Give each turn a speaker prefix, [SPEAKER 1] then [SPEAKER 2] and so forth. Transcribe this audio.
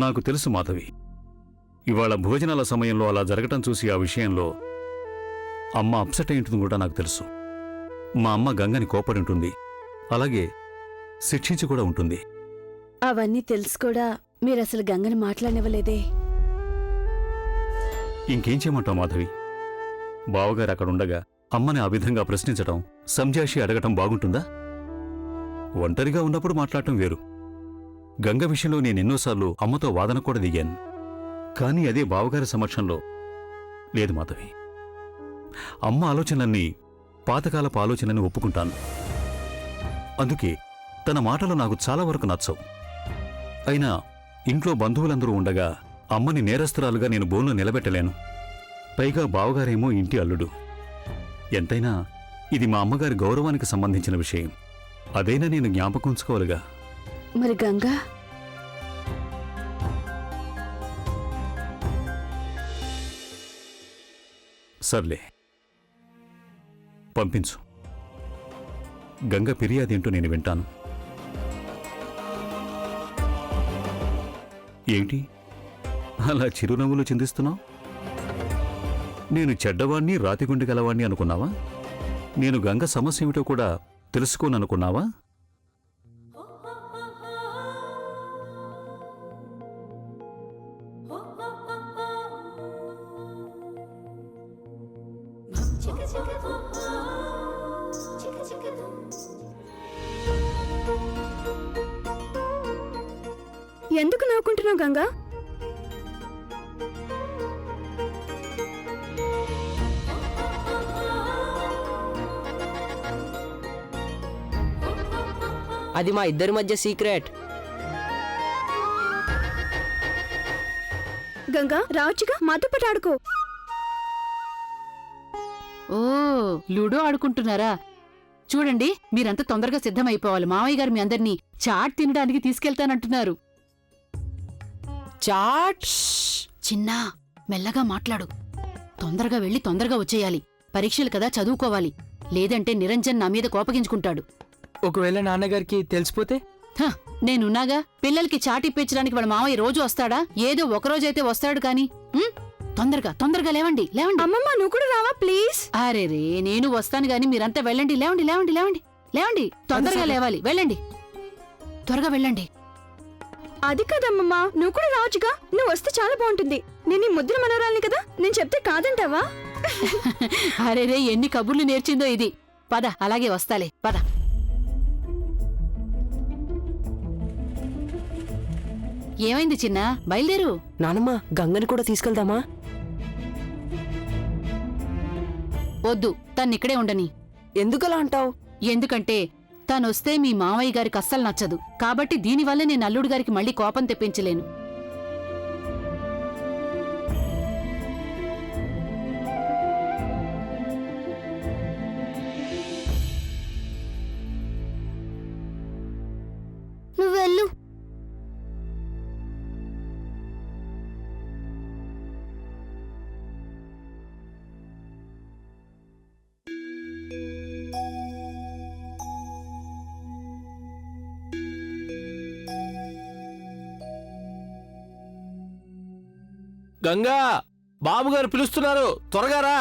[SPEAKER 1] నాకు తెలుసు మాధవి. ఇవాళ భోజనాల సమయంలో అలా జరగటం చూసి ఆ విషయంలో అమ్మ అప్సెట్ అయి ఉంటుంది కూడా నాకు తెలుసు. మా అమ్మ గంగని కోపడి ఉంటుంది, అలాగే శిక్షించి కూడా ఉంటుంది.
[SPEAKER 2] అవన్నీ తెలుసు కూడా మీరసలు గంగని మాట్లాడనివ్వలేదే.
[SPEAKER 1] ఇంకేం చేయమంటావు మాధవి? బావగారు అక్కడుండగా అమ్మని ఆ విధంగా ప్రశ్నించటం, సంజాషి అడగటం బాగుంటుందా? ఒంటరిగా ఉన్నప్పుడు మాట్లాడటం వేరు. గంగ విషయంలో నేనెన్నోసార్లు అమ్మతో వాదన కూడా దిగాను. కానీ అదే బావగారి సమక్షంలో లేదు మాధవి. అమ్మ ఆలోచనలన్నీ పాతకాలపు ఆలోచనని ఒప్పుకుంటాను. అందుకే తన మాటలు నాకు చాలా వరకు నచ్చవు. అయినా ఇంట్లో బంధువులందరూ ఉండగా అమ్మని నేరస్తురాలుగా నేను బోన్లో నిలబెట్టలేను. పైగా బావగారేమో ఇంటి అల్లుడు. ఎంతైనా ఇది మా అమ్మగారి గౌరవానికి సంబంధించిన విషయం. అదైనా నేను జ్ఞాపకం ఉంచుకోవాలిగా.
[SPEAKER 2] మరి గంగా?
[SPEAKER 1] సర్లే, పంపించు. గంగ ఫిర్యాదేంటో నేను వింటాను. ఏంటి అలా చిరునవ్వులు చిందిస్తున్నావు? నేను చెడ్డవాణ్ణి, రాతిగుండి గలవాణ్ణి అనుకున్నావా? నేను గంగ సమస్య ఏమిటో కూడా తెలుసుకోననుకున్నావా?
[SPEAKER 2] ఎందుకు నవ్వుకుంటున్నావు గంగా?
[SPEAKER 3] అది మా ఇద్దరి మధ్య సీక్రెట్.
[SPEAKER 2] గంగా రావచ్చుగా, మాతో పాటు ఆడుకో.
[SPEAKER 4] ఓ, లూడో ఆడుకుంటున్నారా? చూడండి, మీరంతా తొందరగా సిద్ధమైపోవాలి. మావయ్య గారు మీ అందరినీ చాట్ తినడానికి తీసుకెళ్తానంటున్నారు.
[SPEAKER 3] చాట్?
[SPEAKER 4] చిన్నా, మెల్లగా మాట్లాడు. తొందరగా వెళ్ళి తొందరగా వచ్చేయాలి. పరీక్షలు కదా, చదువుకోవాలి. లేదంటే నిరంజన్ నా మీద కోపగించుకుంటాడు.
[SPEAKER 3] ఒకవేళ నాన్నగారికి తెలిసిపోతే?
[SPEAKER 4] నేనున్నాగా. పిల్లలకి చాట్ ఇప్పించడానికి వాళ్ళ మావయ్య రోజు వస్తాడా? ఏదో ఒకరోజైతే వస్తాడు కాని. తొందరగా తొందరగా లేవండి, లేవండి.
[SPEAKER 2] అమ్మమ్మ, నువ్వు కూడా రావా ప్లీజ్?
[SPEAKER 4] అరే రే, నేను వస్తాను గాని మీరంతా వెళ్ళండి. లేవండి లేవండి లేవండి లేవండి. తొందరగా లేవాలి, వెళ్ళండి. త్వరగా వెళ్ళండి.
[SPEAKER 2] అది కాదమ్మమ్మ, నువ్వు కూడా రావచ్చుగా. నువ్వు వస్తే చాలా బాగుంటుంది. నేను ఈ ముద్ర మనోరాల్ని కదా, నేను చెప్తే కాదంటావా?
[SPEAKER 4] అరే రే, ఎన్ని కబుర్లు నేర్చిందో ఇది. పద, అలాగే వస్తాలే, పద. ఏమైంది చిన్నా, బయలుదేరు.
[SPEAKER 3] నానమ్మ, గంగని కూడా తీసుకెళ్దామా?
[SPEAKER 4] వద్దు, తన్నిక్కడే ఉండని.
[SPEAKER 3] ఎందుకలా అంటావు?
[SPEAKER 4] ఎందుకంటే తనొస్తే మీ మావయ్య గారికి అస్సలు నచ్చదు. కాబట్టి దీనివల్ల నేను అల్లుడు గారికి మళ్ళీ కోపం తెప్పించలేను.
[SPEAKER 2] నువ్వెళ్ళు.
[SPEAKER 5] గంగా, బాబుగారు పిలుస్తున్నారు, త్వరగా రా.